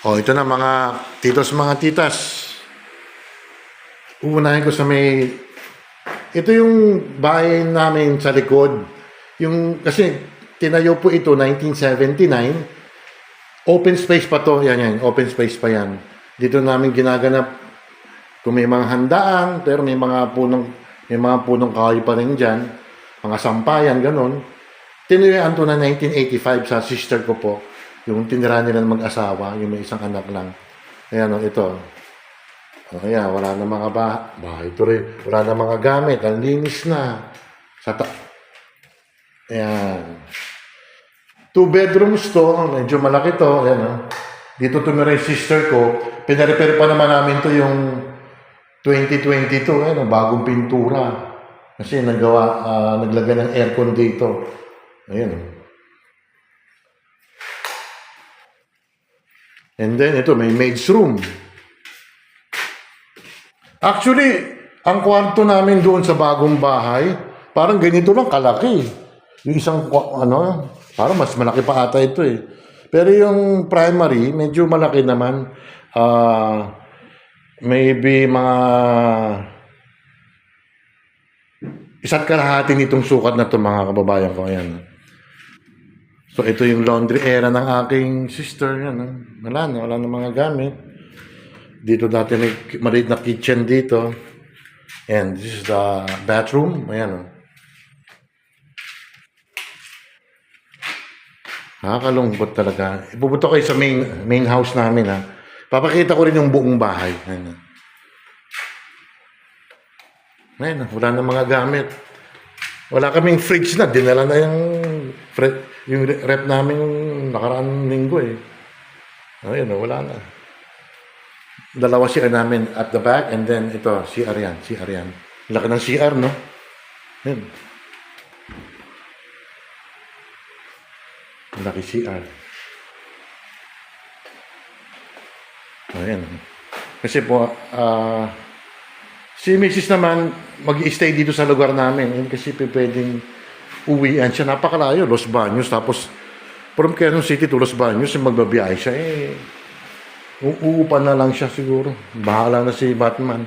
Oh, ito na mga titos, mga titas. Uunahin ko sa may... Ito yung bahay namin sa likod. Yung, kasi tinayo po ito 1979. Open space pa to. Yan. Open space pa yan. Dito namin ginaganap kung may mga handaan, pero may mga punong kahoy pa rin dyan. Mga sampayan, ganun. Tinuyaan to na 1985 sa sister ko po. Yung tinira nila ng mag-asawa, yung may isang anak lang. Ayan o, ito. O, ayan, wala na mga bahay. Ito rin, wala na mga gamit. Ang linis na. Ayan. 2 bedrooms to. Medyo malaki to. Ayan o. Dito tumira yung sister ko. Pinarepair pa naman namin to yung 2022. Ayan o, bagong pintura. Kasi naglagay ng aircon dito. Ayan o. And then, ito, may maid's room. Actually, ang kwarto namin doon sa bagong bahay, parang ganito lang kalaki. Yung isang, parang mas malaki pa ata ito eh. Pero yung primary, medyo malaki naman. Maybe mga 1.5 nitong sukat na ito, mga kababayan ko. Ayan. So, ito yung laundry area ng aking sister. Yan, wala na mga gamit. Dito dati may maliit na kitchen dito. And this is the bathroom. Ayan. Nakakalungkot talaga. Ipupunta kayo sa main house namin ha. Papakita ko rin yung buong bahay. Ayan. Ayan, wala na mga gamit. Wala kaming fridge na. Dinala na yung rep namin yung nakaraang linggo eh. Ayun, wala na. Dalawa CR namin at the back and then ito, CR yan. Laki ng CR, no? Ayun. Laki CR. Ayan. Kasi po, si Mrs. naman mag-i-stay dito sa lugar namin. Kasi pwedeng uwian siya. Napakalayo, Los Baños. Tapos, from Quezon City to Los Baños, magbabiyahe siya. Uupa na lang siya siguro. Bahala na si Batman.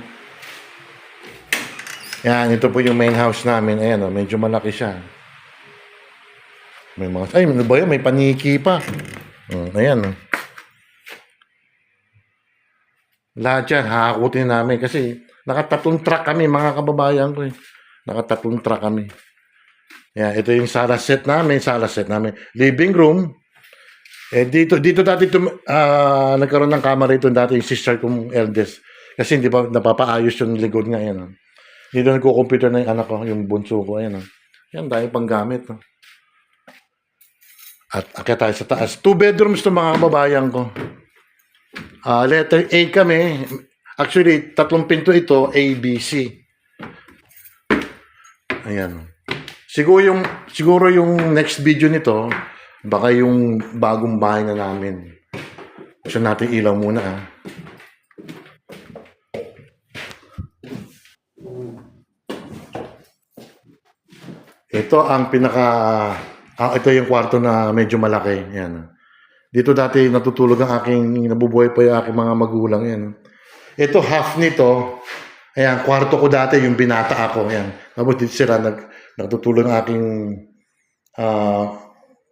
Yan, ito po yung main house namin. Ayan, medyo malaki siya. May mga, ano ba yun? May paniki pa. Ayan. Lahat yan, hakakutin namin. Kasi, nakatatlong truck kami, mga kababayan ko. Nakatatlong truck kami. Yan, ito yung sala set namin. Living room. Dito dati nagkaroon ng kama rito dati yung sister kong eldest. Kasi hindi pa napapaayos yung likod nga. Yan. Dito nagko-computer na yung anak ko, yung bunso ko. Ayan. Yan, dahil pang gamit. At akyat tayo sa taas. 2 bedrooms to mga kababayan ko. Letter A kami. Actually, 3 pinto ito, A, B, C. Ayan. Siguro yung next video nito, baka yung bagong bahay na namin. Gusto natin ilaw muna Ito ang ito yung kwarto na medyo malaki. Yan. Dito dati natutulog ang nabubuhay pa yung aking mga magulang. Yan. Ito half nito. Ayan, kwarto ko dati yung binata ako. Yan. Tapos dito sila nagtutulog ang aking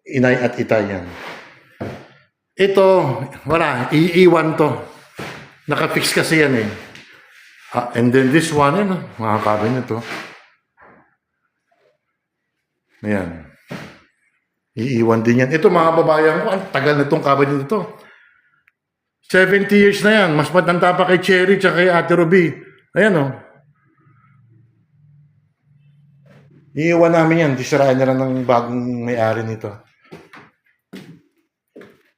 inay at itay yan. Ito, wala, iiwan to. Nakafix kasi yan eh. And then this one, mga cabinet to. Ayan. Iiwan din yan. Ito mga babayan ko, ang tagal na itong cabinet ito. 70 years na yan. Mas matanda pa kay Cherry at kay Ate Ruby. Ayan Iiwan namin yan. Disirain na lang ng bagong may-ari nito.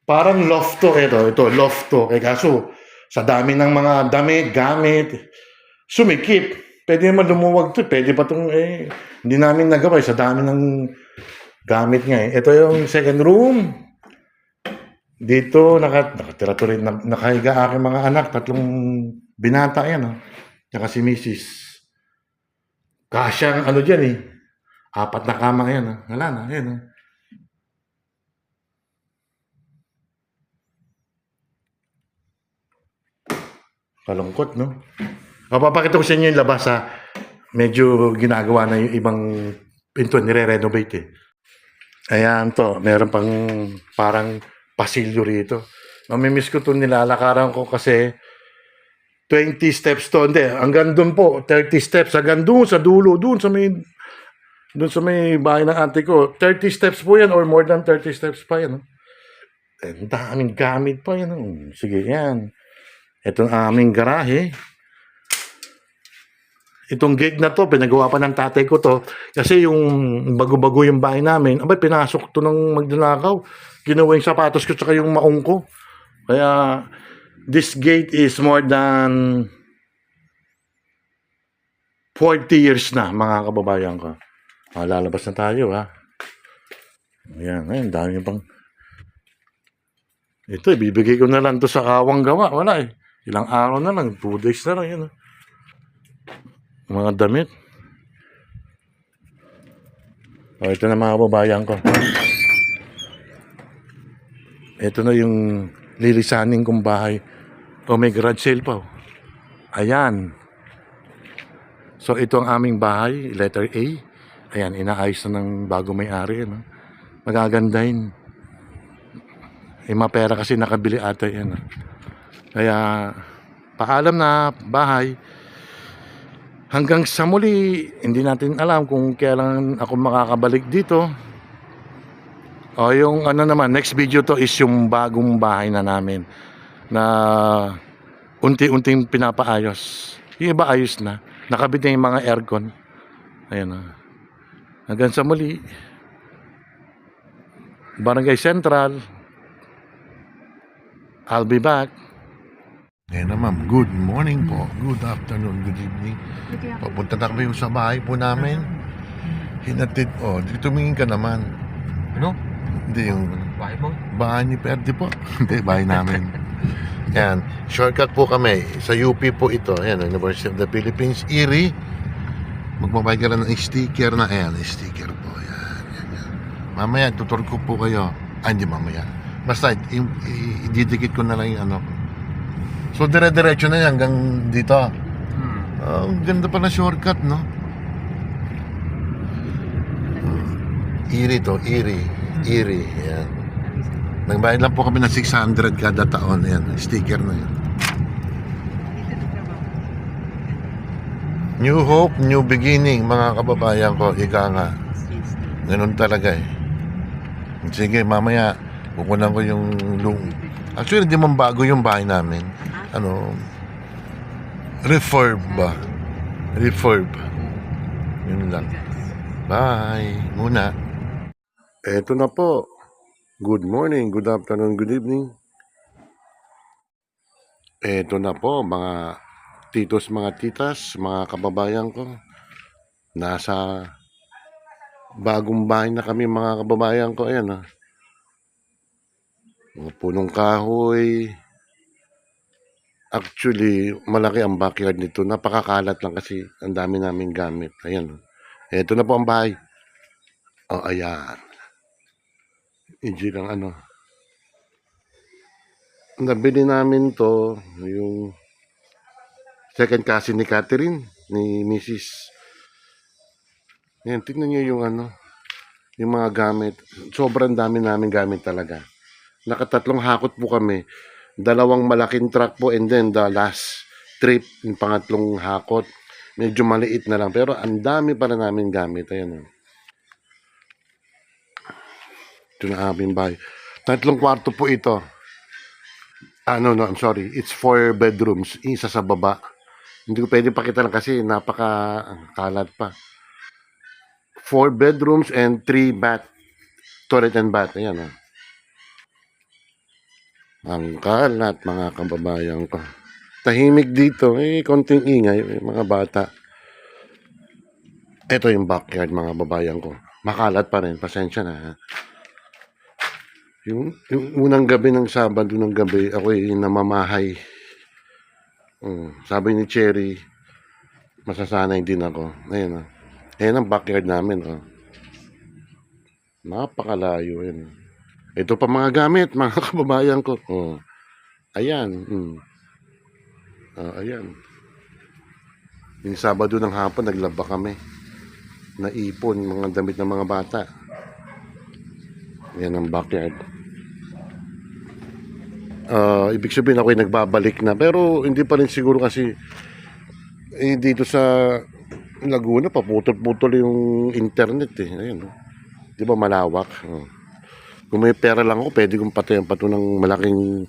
Parang loft to. Ito, loft to. Kaso, sa dami ng mga gamit, sumikip. Pwede naman lumuwag to. Pwede pa itong, hindi namin nagawa. Sa dami ng gamit nga Ito yung second room. Dito, nakatira to rin. Nakahiga aking mga anak. 3 binata yan. Tsaka si Mrs. Kasyang dyan 4 na kama yan. Wala na. Yan Kalungkot, no? Papakita ko sa inyo yung labas, ha. Medyo ginagawa na yung ibang pinto, nire-renovate eh. Ayan to, meron pang parang pasilyo rito. Mamimiss ko itong nilalakaran ko kasi 20 steps to. Hindi, hanggang doon po, 30 steps. Hanggang doon sa dulo, doon sa may bahay ng ate ko. 30 steps po yan or more than 30 steps pa yan. Ang daming gamit pa yan. Sige, yan. Itong aming garahe. Itong gate na to, pinagawa pa ng tatay ko to. Kasi yung bago-bago yung bahay namin, abay, pinasok to ng magnanakaw. Ginawa yung sapatos ko tsaka yung maong ko. Kaya, this gate is more than 40 years na, mga kababayan ko. Lalabas na tayo, ha. Ayan, ayan, dami pang... Ito, ibibigay ko na lang to sa kawang gawa. Wala eh. Ilang araw na lang, 2 days na lang yun. Mga damit. Ito na mga kababayan ko. Ito na yung lilisanin kong bahay. May garage sale pa. Ayan. So, ito ang aming bahay, letter A. Ayan, inaayos na ng bago may-ari. Magagandahin. Mapera kasi nakabili ata yan. Kaya, paalam na bahay. Hanggang sa muli, hindi natin alam kung kailan ako makakabalik dito. O yung ano naman, next video to is yung bagong bahay na namin na unti-unting pinapaayos. Yung iba ayos na. Nakabit na yung mga aircon. Ayan na. Hanggang sa muli. Barangay Central. I'll be back. Ayan na ma'am, good morning po. Good afternoon, good evening. Papunta na kami sa bahay po namin. Hinatid, tumingin ka naman. Ano? Hindi yung Bahay mo? bahay ni Perdi po. Hindi, bahay namin. Ayan, shortcut po kami. Sa UP po ito. Ayan, University of the Philippines, Erie. Magbabayad ka lang ng sticker na. Ayan, sticker po. Ayan, yan. Mamaya, tutur ko po kayo. Hindi mamaya. Basta, ididikit ko na lang yung ano. So, dire-diretso na yan hanggang dito. Ang ganda pa na shortcut, no? Erie to, Erie. Ayan. Nagbayad lang po kami ng 600 kada taon. Ayan, sticker na yan. New hope, new beginning, mga kababayan ko. Ika nga. Ganun talaga eh. Sige, mamaya, kukunan ko yung Actually, hindi man bago yung bahay namin. Refurb ba? Refurb. Yun lang. Bye. Muna. Eto na po. Good morning, good afternoon, good evening. Eto na po, mga titos, mga titas, mga kababayan ko. Nasa bagong bahay na kami, mga kababayan ko. Ayan, mga punong kahoy. Actually, malaki ang backyard nito. Napakakalat lang kasi ang dami naming gamit. Ayan. Ito na po ang bahay. Ayan. Hindi lang Nabili namin to, yung second cousin ni Catherine, ni Mrs. Ayan, tingnan nyo yung yung mga gamit. Sobrang dami namin gamit talaga. Nakatatlong hakot po kami. 2 malaking truck po and then the last trip, yung pangatlong hakot. Medyo maliit na lang pero ang dami para namin gamit. Ayan. Ito na aming bahay. 3 kwarto po ito. No, I'm sorry. It's 4 bedrooms. Isa sa baba. Hindi ko pwede pakita lang kasi napaka-kalat pa. 4 bedrooms and 3 bath. Toilet and bath. Ayan. Ang kalat, mga kababayan ko. Tahimik dito. Konting ingay. Mga bata. Ito yung backyard, mga babayan ko. Makalat pa rin. Pasensya na. Yung unang gabi ng Sabado ng gabi, ako'y namamahay. Sabi ni Cherry, masasanay din ako. Ayan. Ayan ang backyard namin. Napakalayo. Ayan. Ito pa mga gamit, mga kababayan ko. Ayan. Ayan. Yung Sabado ng hapon, naglaba kami. Naipon, mga damit ng mga bata. Yan ang backyard. Ibig sabihin ako'y nagbabalik na. Pero hindi pa rin siguro kasi dito sa Laguna, paputol-putol yung internet eh. Ayun, no? Di ba malawak? Kung may pera lang ako, pwede kong patayan pa ito ng malaking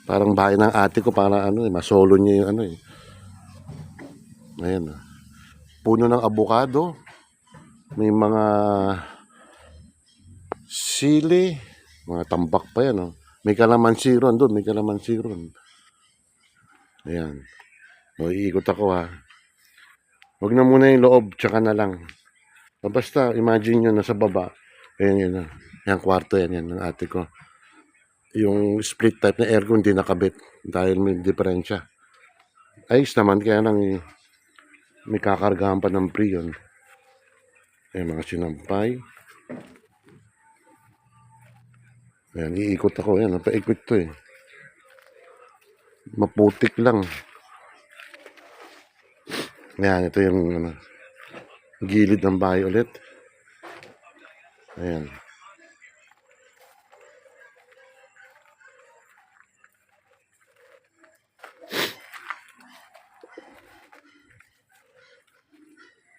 parang bahay ng ate ko para masolo niya yung eh. Ayan. Puno ng abukado. May mga sili. Mga tambak pa yan. May kalamansi ron doon. May kalamansi ron. Ayan. Iikot ako ha. Huwag na muna yung loob. Tsaka na lang. Basta imagine nyo nasa baba. Ayan yun. Ayan kwarto yan. Yan ng ate ko. Yung split type na aircon hindi nakabit. Dahil may diferensya. Ayos naman. Kaya lang may kakargahan pa ng pre yun. Ayan mga sinampay. Ayan, iikot ako. Ayan, napaikot to eh. Maputik lang. Ayan, ito yung gilid ng bahay ulit. Ayan.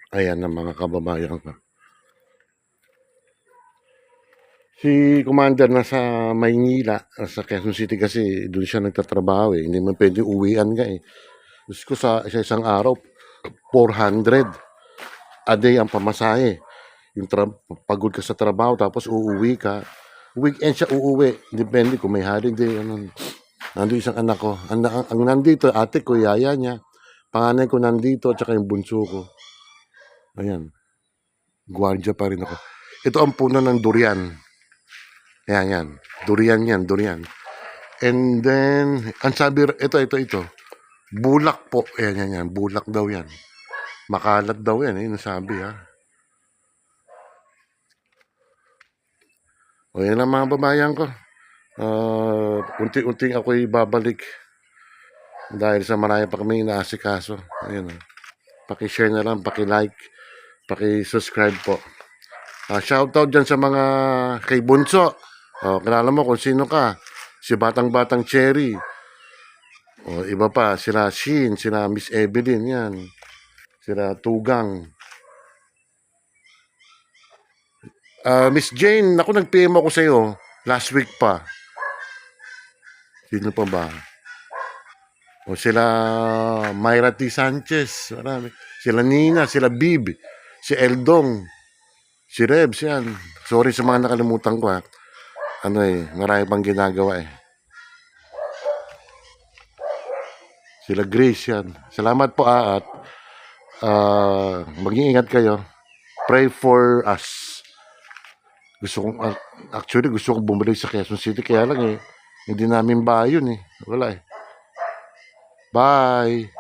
Ayan ang mga kababayan ko. Si Commander nasa Maynila, sa Quezon City kasi doon siya nagtatrabaho eh. Hindi man pwede uwian ka eh. Gusto ko sa isang araw, 400 a day ang pamasahe. Yung pagod ka sa trabaho tapos uuwi ka. Weekend siya uuwi. Depende kung may holiday. Nandito isang anak ko. Ang nandito, ate ko, yaya niya. Panganay ko nandito at saka yung bunso ko. Ayan. Guardia pa rin ako. Ito ang puno ng durian. Ayan, yan. Durian yan, durian. And then, ang sabi, ito. Bulak po. Ayan, yan. Bulak daw yan. Makalat daw yan. Yun ang sabi, ha. O, yan ang mga babayan ko. Unti-unting ako'y babalik. Dahil sa marami pa kami inaasikaso. Ayan, paki-share na lang, paki-like, paki-subscribe po. Shoutout dyan sa mga kay Bunso. Kilala mo kung sino ka. Si Batang Cherry. Iba pa, sila Shin, sila Miss Evelyn, yan. Sila Tugang. Miss Jane, ako nag-PM ako sa'yo. Last week pa. Sino pa ba? Sila Myra T. Sanchez. Marami. Sila Nina, sila Bib. Si Eldong. Si Rebs, yan. Sorry sa mga nakalimutan ko ha. Marami pang ginagawa eh. Sila Grace yan. Salamat po at maging ingat kayo. Pray for us. Gusto kong bumalik sa Quezon City kaya lang hindi namin bahay yun eh. Wala eh. Bye!